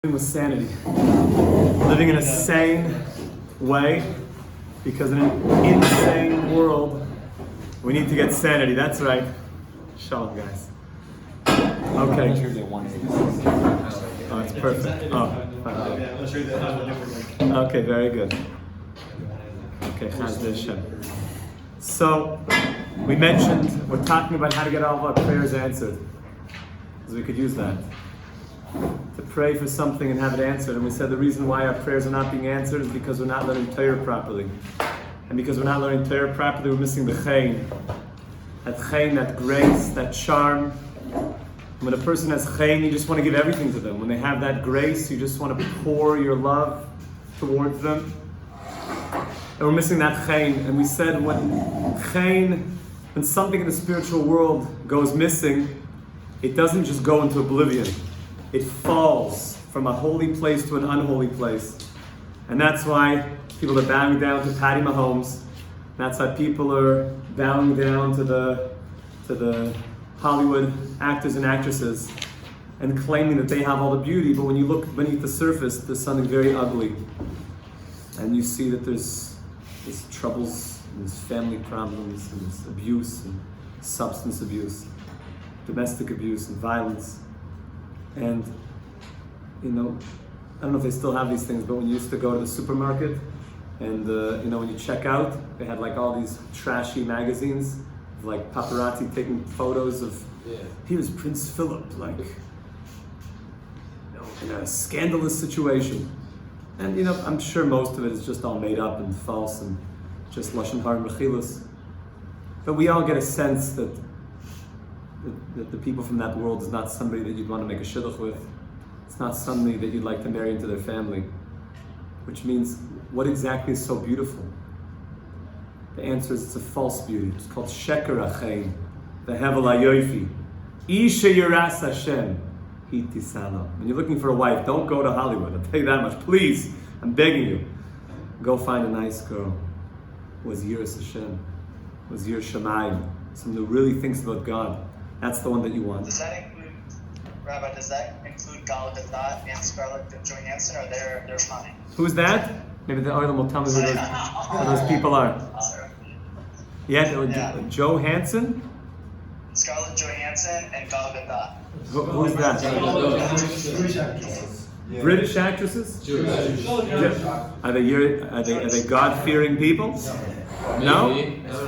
With sanity, living in a sane way, because in an insane world, we need to get sanity. That's right. Shalom, guys. Okay. Oh, it's perfect. Oh, fine. Okay, very good. Okay, Chaz Hashem. So, we mentioned, we're talking about how to get all of our prayers answered. So we could use that. To pray for something and have it answered. And we said the reason why our prayers are not being answered is because we're not learning Torah properly. And because we're not learning Torah properly, we're missing the chen. That chen, that grace, that charm. When a person has chen, you just want to give everything to them. When they have that grace, you just want to pour your love towards them. And we're missing that chen. And we said when something in the spiritual world goes missing, it doesn't just go into oblivion. It falls from a holy place to an unholy place. And that's why people are bowing down to Patty Mahomes. That's why people are bowing down to the Hollywood actors and actresses and claiming that they have all the beauty, but when you look beneath the surface, there's something very ugly. And you see that there's troubles, and there's family problems, and there's abuse, and substance abuse, domestic abuse, and violence. And, I don't know if they still have these things, but when you used to go to the supermarket and, when you check out, they had like all these trashy magazines of like paparazzi taking photos of, here's Prince Philip, like, in a scandalous situation. And, I'm sure most of it is just all made up and false and just lashon hara mechilus. But we all get a sense that the people from that world is not somebody that you'd want to make a shidduch with. It's not somebody that you'd like to marry into their family. Which means, what exactly is so beautiful? The answer is it's a false beauty. It's called sheker achein, the hevel hayofi. Isha yiras Hashem, hi tisalo. When you're looking for a wife, don't go to Hollywood. I'll tell you that much. Please, I'm begging you. Go find a nice girl who has yiras Hashem, who has yiras Shamayim, someone who really thinks about God. That's the one that you want. Does that include, Rabbi, Gal Gadot and Scarlett Johansson, or they're fine? Who's that? Maybe the Oilam will tell me who those people are. Yeah, Joe Hansen? Scarlett Johansson and Gal Gadot. Who's that? British actresses? Are they God-fearing people? No?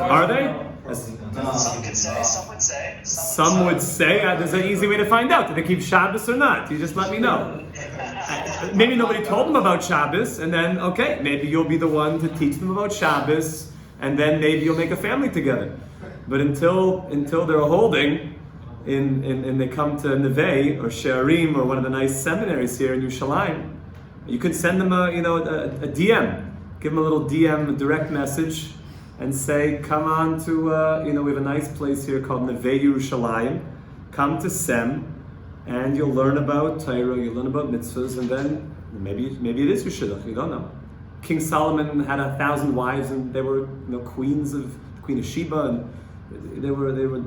Are they? Some could say, some would say. Some would say, there's an easy way to find out. Do they keep Shabbos or not? You just let me know. Maybe nobody told them about Shabbos, and then, okay, maybe you'll be the one to teach them about Shabbos, and then maybe you'll make a family together. But until they're holding, and they come to Neve or Shearim or one of the nice seminaries here in Yerushalayim, you could send them a DM. Give them a little DM, a direct message, and say, come on to, we have a nice place here called Neve Yerushalayim. Come to SEM, and you'll learn about Torah, you'll learn about mitzvahs, and then maybe it is your shidduch, you don't know. King Solomon had 1,000 wives, and they were Queen of Sheba, and they were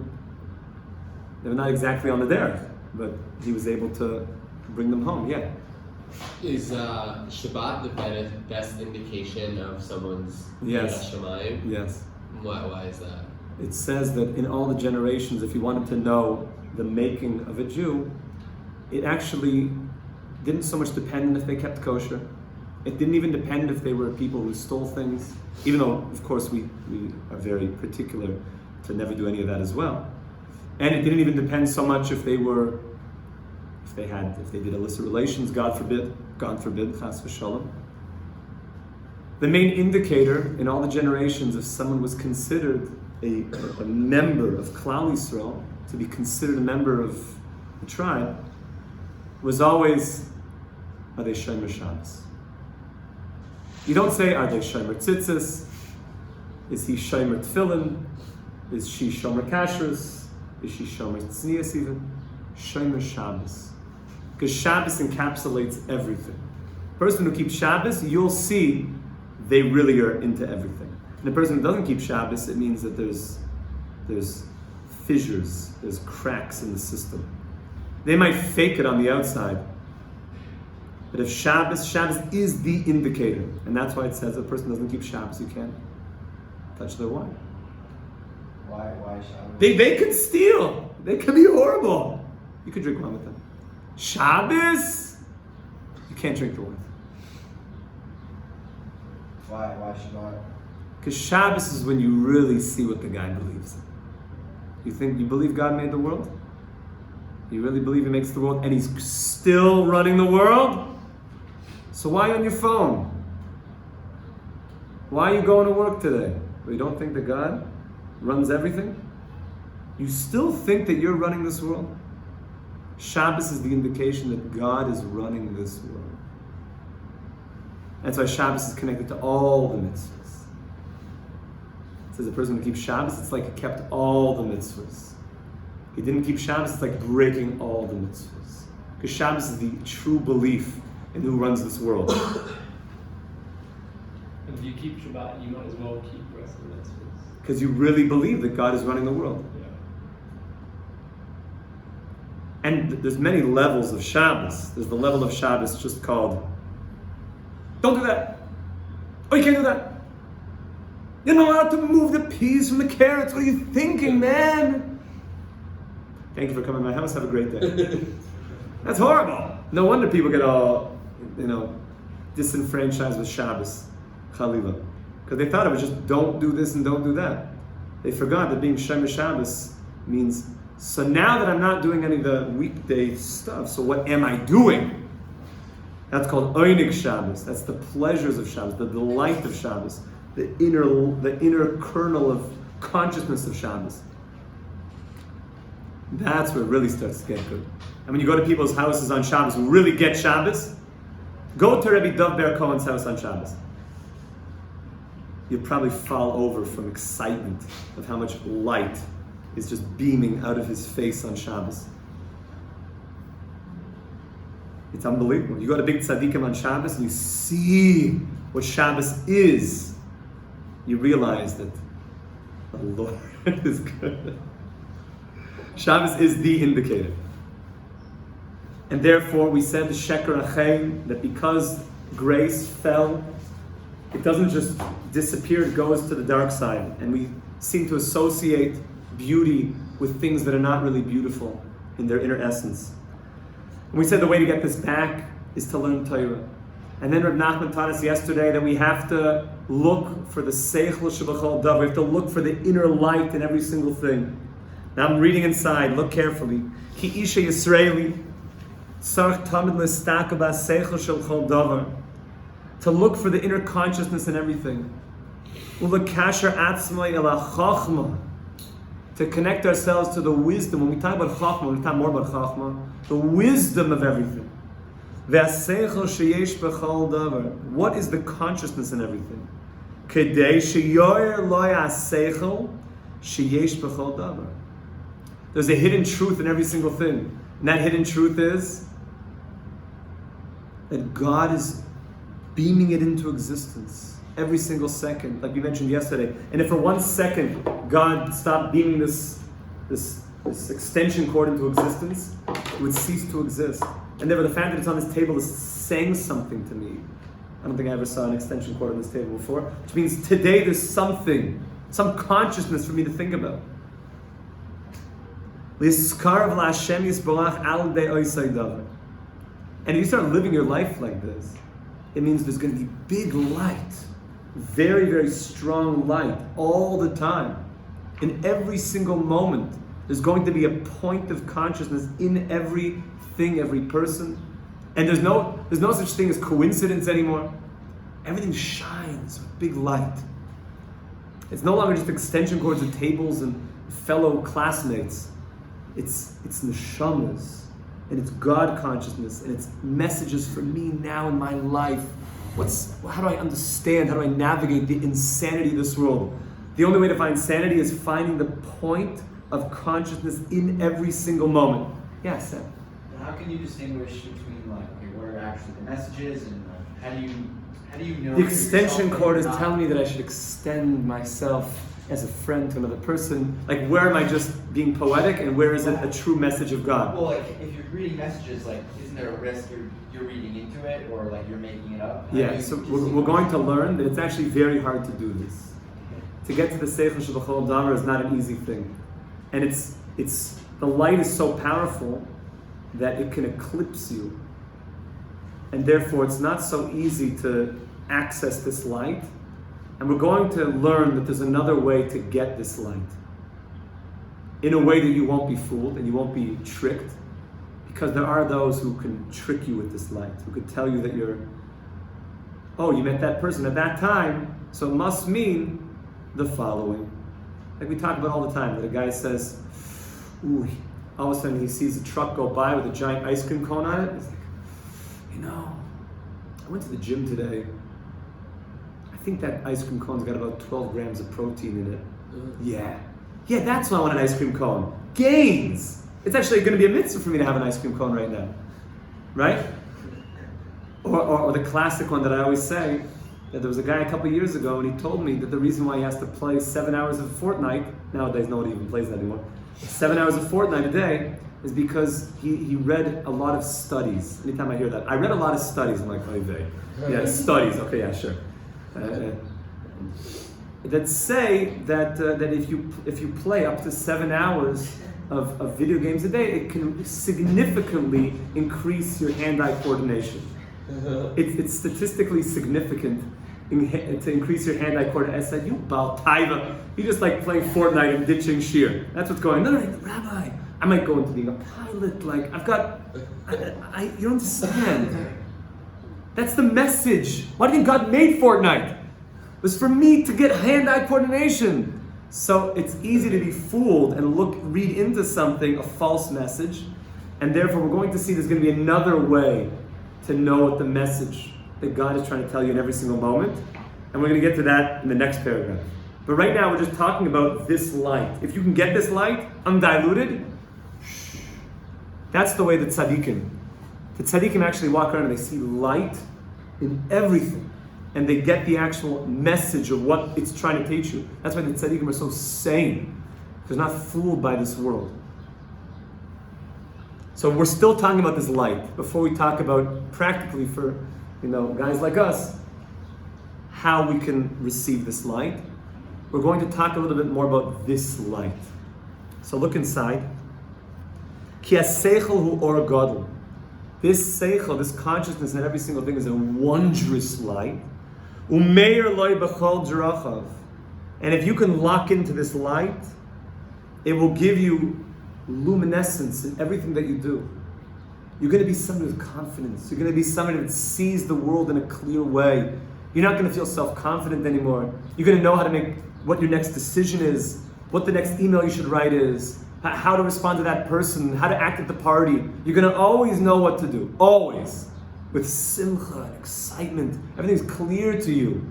not exactly on the derech, but he was able to bring them home. Yeah. Is Shabbat the best indication of someone's Shamayim? Yes. Why is that? It says that in all the generations, if you wanted to know the making of a Jew, it actually didn't so much depend if they kept kosher. It didn't even depend if they were people who stole things, even though, of course, we are very particular to never do any of that as well. And it didn't even depend so much if they did illicit relations, God forbid, chas v'shalom. The main indicator in all the generations, if someone was considered a member of Klal Yisrael, to be considered a member of the tribe, was always, are they shomer Shabbos? You don't say, are they shomer tzitzis? Is he shomer tefillin? Is she shomer kashrus? Is she shomer tznius even? Shomer Shabbos. Because Shabbos encapsulates everything. The person who keeps Shabbos, you'll see they really are into everything. And the person who doesn't keep Shabbos, it means that there's fissures, there's cracks in the system. They might fake it on the outside, But if Shabbos is the indicator. And that's why it says if a person doesn't keep Shabbos, you can't touch their wine. Why Shabbos? They could steal. They could be horrible. You could drink wine with them. Shabbos, you can't drink the wine. Why Shabbat? Because Shabbos is when you really see what the guy believes. You believe God made the world? You really believe He makes the world and He's still running the world? So why on your phone? Why are you going to work today? Well, you don't think that God runs everything? You still think that you're running this world? Shabbos is the indication that God is running this world. That's why Shabbos is connected to all the mitzvahs. It says a person who keeps Shabbos, it's like he kept all the mitzvahs. He didn't keep Shabbos, it's like breaking all the mitzvahs. Because Shabbos is the true belief in who runs this world. If you keep Shabbat, you might as well keep the rest of the mitzvahs. Because you really believe that God is running the world. Yeah. And there's many levels of Shabbos. There's the level of Shabbos just called, don't do that. Oh, you can't do that. You're not allowed to move the peas from the carrots. What are you thinking, man? Thank you for coming to my house. Have a great day. That's horrible. No wonder people get all, disenfranchised with Shabbos, Chalila. Because they thought it was just don't do this and don't do that. They forgot that being Shomer Shabbos means, so now that I'm not doing any of the weekday stuff, so what am I doing? That's called Oinig Shabbos. That's the pleasures of Shabbos, the delight of Shabbos, the inner kernel of consciousness of Shabbos. That's where it really starts to get good. And when you go to people's houses on Shabbos who really get Shabbos, go to Rabbi Dov Ber Cohen's house on Shabbos. You'll probably fall over from excitement of how much light is just beaming out of his face on Shabbos. It's unbelievable. You go to big tzaddikim on Shabbos and you see what Shabbos is. You realize that the Lord is good. Shabbos is the indicator. And therefore we said the Sheker Achein, that because grace fell, it doesn't just disappear, it goes to the dark side. And we seem to associate beauty with things that are not really beautiful in their inner essence. And we said the way to get this back is to learn Torah. And then Reb Nachman taught us yesterday that we have to look for the Seichel Shebachol Davar. We have to look for the inner light in every single thing. Now I'm reading inside, look carefully. Ki Isha Yisraeli Sarch Tamid L'Staka B'Seichel Shebachol Davar. To look for the inner consciousness in everything. Ulakasher Atzmai Ela Chachma. To connect ourselves to the wisdom. When we talk about Chachma, we talk more about Chachma. The wisdom of everything. What is the consciousness in everything? There's a hidden truth in every single thing. And that hidden truth is that God is beaming it into existence every single second, like we mentioned yesterday. And if for 1 second God stopped beaming this extension cord into existence, it would cease to exist. And therefore the fact that it's on this table is saying something to me. I don't think I ever saw an extension cord on this table before, which means today there's something, some consciousness for me to think about. And if you start living your life like this, it means there's going to be big light, very, very strong light all the time. In every single moment, there's going to be a point of consciousness in everything, every person. And there's no such thing as coincidence anymore. Everything shines with big light. It's no longer just extension cords and tables and fellow classmates. It's neshamas, and it's God consciousness, and it's messages for me now in my life. How do I understand? How do I navigate the insanity of this world? The only way to find sanity is finding the point of consciousness in every single moment. Yes, Sam. How can you distinguish between what are actually the messages, and how do you know? The extension cord is telling me that I should extend myself as a friend to another person? Like, where am I just being poetic, and where is it a true message of God? Well, like if you're reading messages, like isn't there a risk you're reading into it or like you're making it up? Yeah, so we're going to learn that it's actually very hard to do this. To get to the Seichel Shebachol Davar is not an easy thing. And it's the light is so powerful that it can eclipse you. And therefore it's not so easy to access this light. And we're going to learn that there's another way to get this light. In a way that you won't be fooled and you won't be tricked. Because there are those who can trick you with this light, who could tell you that you met that person at that time, so it must mean the following. Like we talk about all the time, that a guy says, ooh, all of a sudden he sees a truck go by with a giant ice cream cone on it. He's like, I went to the gym today. I think that ice cream cone's got about 12 grams of protein in it. Yeah, that's why I want an ice cream cone. Gains! It's actually going to be a mitzvah for me to have an ice cream cone right now. Right? Or the classic one that I always say, that there was a guy a couple years ago and he told me that the reason why he has to play 7 hours of Fortnite, nowadays nobody even plays that anymore, 7 hours of Fortnite a day, is because he read a lot of studies. Anytime I hear that, I read a lot of studies, I'm like, oh, yeah, studies, okay, yeah, sure. That say that if you play up to 7 hours of video games a day, it can significantly increase your hand-eye coordination. It's statistically significant to increase your hand-eye coordination. I said, you Baal Taiva, you just like playing Fortnite and ditching shear. That's what's going on. No, Rabbi, I might go into being a pilot. Like, you don't understand. That's the message. Why do you think God made Fortnite? It was for me to get hand-eye coordination. So it's easy to be fooled and read into something, a false message. And therefore we're going to see there's going to be another way to know what the message that God is trying to tell you in every single moment. And we're going to get to that in the next paragraph. But right now we're just talking about this light. If you can get this light undiluted, that's the way that the tzaddikim actually walk around and they see light in everything. And they get the actual message of what it's trying to teach you. That's why the tzaddikim are so sane. They're not fooled by this world. So we're still talking about this light before we talk about practically for guys like us how we can receive this light. We're going to talk a little bit more about this light. So look inside. Ki ha-seichel hu or gadol. This seichel, this consciousness in every single thing is a wondrous light. Umeir loy b'chol d'rachav. And if you can lock into this light, it will give you luminescence in everything that you do. You're going to be somebody with confidence. You're going to be somebody that sees the world in a clear way. You're not going to feel self-confident anymore. You're going to know how to make what your next decision is, what the next email you should write is, how to respond to that person, how to act at the party. You're going to always know what to do. Always. With simcha and excitement. Everything's clear to you.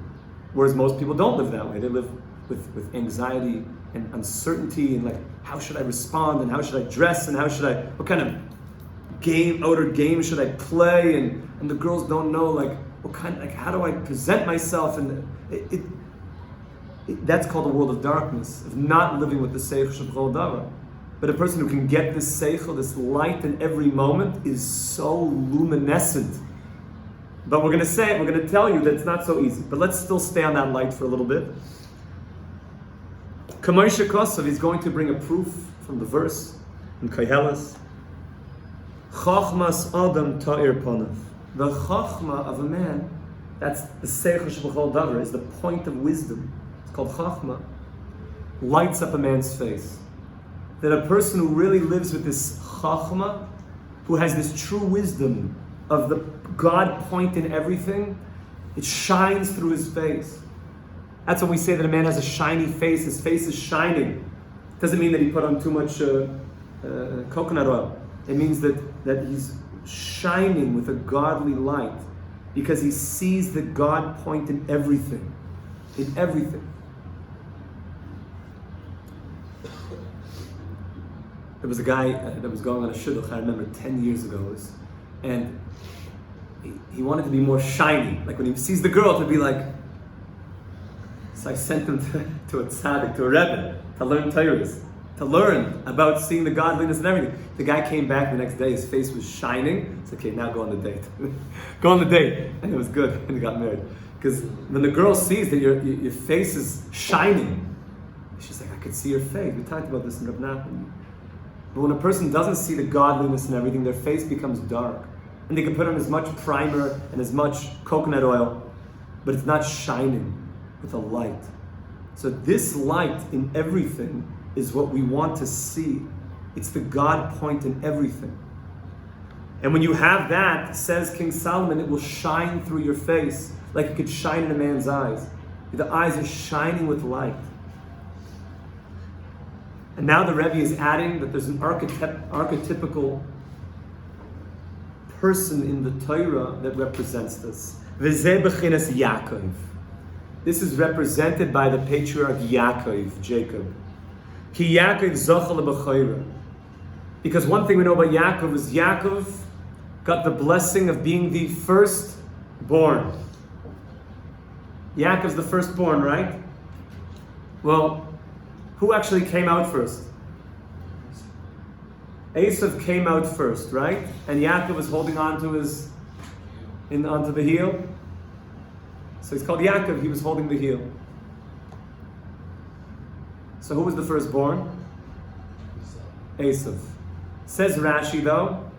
Whereas most people don't live that way. They live with anxiety and uncertainty and like, how should I respond and how should I dress and what kind of outer game should I play, and the girls don't know how do I present myself, and that's called a world of darkness, of not living with the seichel sheb'chol davar. But a person who can get this seichel, this light in every moment, is so luminescent. But we're going to tell you that it's not so easy. But let's still stay on that light for a little bit. Kamoisha Kosov is going to bring a proof from the verse in Koheles. Chachmas Adam Ta'ir Panav. The Chachma of a man, that's the Seichel Sheb'chol Davar, is the point of wisdom. It's called Chachma. Lights up a man's face. That a person who really lives with this Chachma, who has this true wisdom of the God point in everything, it shines through his face. That's when we say that a man has a shiny face. His face is shining. It doesn't mean that he put on too much coconut oil. It means that he's shining with a godly light because he sees the God point in everything. In everything. There was a guy that was going on a shidduch, I remember 10 years ago, and he wanted to be more shiny. Like when he sees the girl, to be like, So I sent him to a tzaddik, to a rebbe, to learn Torahs, to learn about seeing the godliness and everything. The guy came back the next day, his face was shining. It's okay, now go on the date. Go on the date. And it was good, and he got married. Because when the girl sees that your face is shining, she's like, I could see your face. We talked about this in Reb Nachman. But when a person doesn't see the godliness and everything, their face becomes dark. And they can put on as much primer and as much coconut oil, but it's not shining with a light. So this light in everything is what we want to see. It's the God point in everything. And when you have that, says King Solomon, it will shine through your face like it could shine in a man's eyes. The eyes are shining with light. And now the Rebbe is adding that there's an archetypical person in the Torah that represents this. V'zeh b'chinas Yaakov. This is represented by the patriarch Yaakov, Jacob. Ki Yaakov zochel b'chayra. Because one thing we know about Yaakov is Yaakov got the blessing of being the firstborn. Yaakov's the firstborn, right? Well, who actually came out first? Esav came out first, right? And Yaakov was holding on to onto the heel. So he's called Yaakov, he was holding the heel. So who was the firstborn? Esav. Says Rashi though,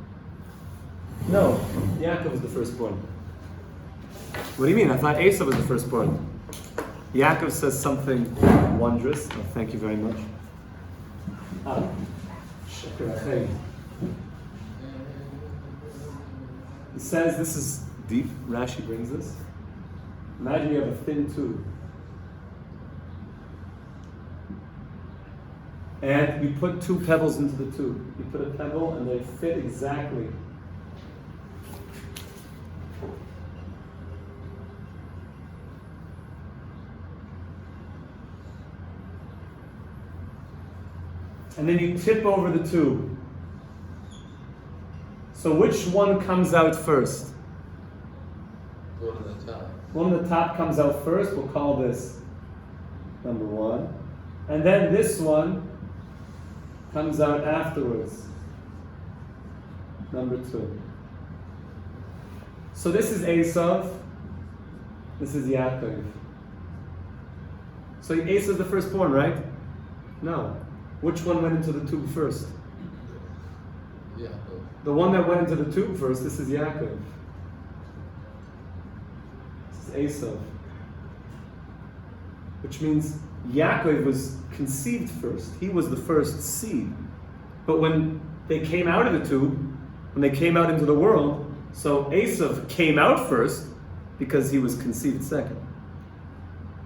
no, Yaakov was the firstborn. What do you mean? I thought Esav was the firstborn. Yaakov says something wondrous. Oh, thank you very much. He says, this is deep, Rashi brings this. Imagine you have a thin tube. And you put two pebbles into the tube. You put a pebble and they fit exactly. And then you tip over the tube. So which one comes out first? One on the top. One on the top comes out first. We'll call this number one. And then this one comes out afterwards. Number two. So this is Esav. This is Yaakov. So Esav is the firstborn, right? No. Which one went into the tube first? Yeah. The one that went into the tube first, this is Yaakov. This is Esav. Which means Yaakov was conceived first. He was the first seed. But when they came out of the tube, when they came out into the world, so Esav came out first because he was conceived second.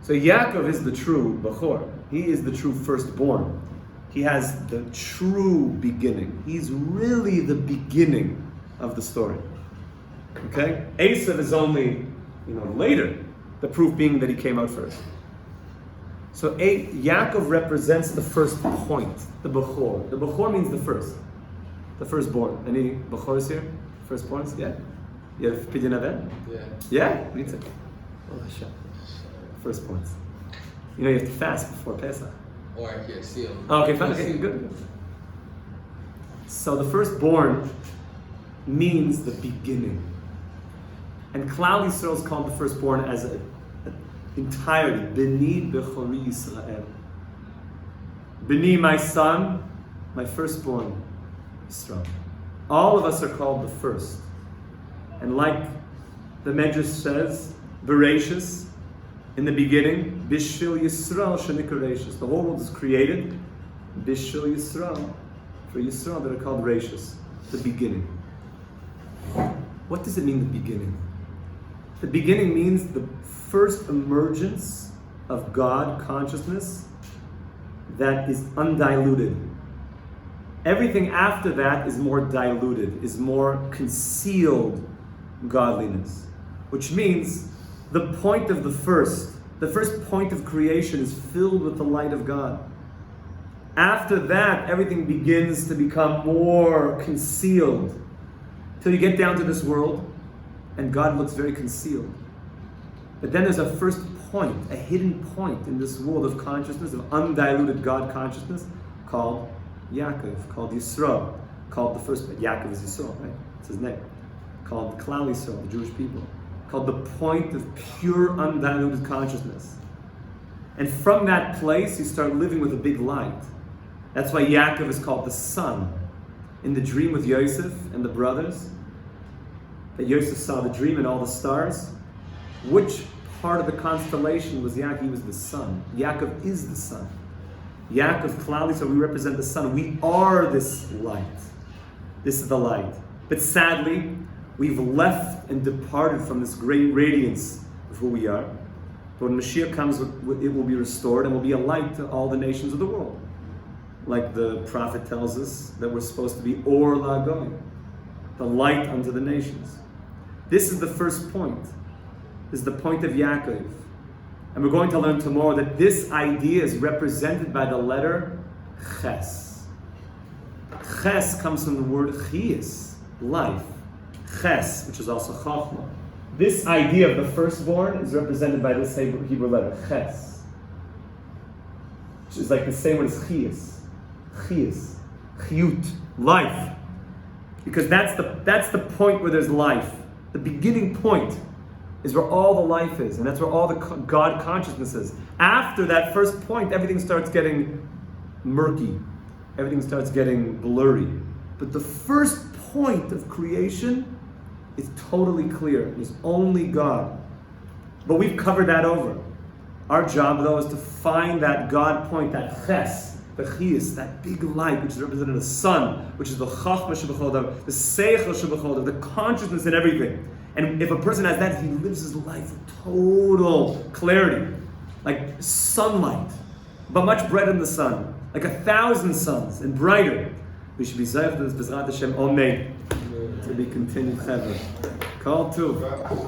So Yaakov is the true Bechor. He is the true firstborn. He has the true beginning. He's really the beginning of the story. Okay? Esav is only, later. The proof being that he came out first. So Yaakov represents the first point, the Bechor. The Bechor means the first. The firstborn. Any Bechors here? Firstborns? Yeah? You have Pidyon Aved? Yeah. Yeah? Me too. Oh, Hashem. Firstborns. You have to fast before Pesach. Or I can't see them. Okay, fine. Okay, good. So the firstborn means the beginning. And Klal Yisrael is called the firstborn as an entirety. Beni Bechori Yisrael. Beni, my son, my firstborn, Yisrael. All of us are called the first. And like the Medrash says, Bereshis, in the beginning, Bishvil Yisrael Shenikra Reishis. The whole world is created, Bishvil Yisrael, for Yisrael that are called Reishis, the beginning. What does it mean, the beginning? The beginning means the first emergence of God consciousness that is undiluted. Everything after that is more diluted, is more concealed godliness. Which means the point of the first point of creation is filled with the light of God. After that, everything begins to become more concealed till you get down to this world and God looks very concealed. But then there's a first point, a hidden point in this world of consciousness, of undiluted God consciousness, called Yaakov, called Yisrael, called the first, Yaakov is Yisrael, right? It's his name. Called Klal Yisrael, the Jewish people. Called the point of pure undiluted consciousness. And from that place, you start living with a big light. That's why Yaakov is called the sun. In the dream with Yosef and the brothers, that Yosef saw the dream and all the stars, which part of the constellation was Yaakov? He was the sun. Yaakov is the sun. Yaakov, Klal Yisrael, we represent the sun. We are this light. This is the light. But sadly, we've left and departed from this great radiance of who we are. But when Mashiach comes, it will be restored and will be a light to all the nations of the world. Like the prophet tells us that we're supposed to be Or La'goyim, the light unto the nations. This is the first point. This is the point of Yaakov. And we're going to learn tomorrow that this idea is represented by the letter Ches. Ches comes from the word Chiyas, life. Ches, which is also Chachma. This idea of the firstborn is represented by this Hebrew letter, Ches, which is like the same word as Chiyas. Chiyas, Chiyut, life. Because that's the point where there's life. The beginning point is where all the life is, and that's where all the God consciousness is. After that first point, everything starts getting murky. Everything starts getting blurry. But the first point of creation is totally clear. There's only God. But we've covered that over. Our job, though, is to find that God point, that Ches, the Chiyas, that big light, which is represented as the sun, which is the Chachma Shebechodav, the Seichel Shebechodav, the consciousness in everything. And if a person has that, he lives his life with total clarity, like sunlight, but much brighter than the sun, like 1,000 suns and brighter. We should be Zayach to this B'ezrat Hashem, Amen. To be continued, Chaver. Call to.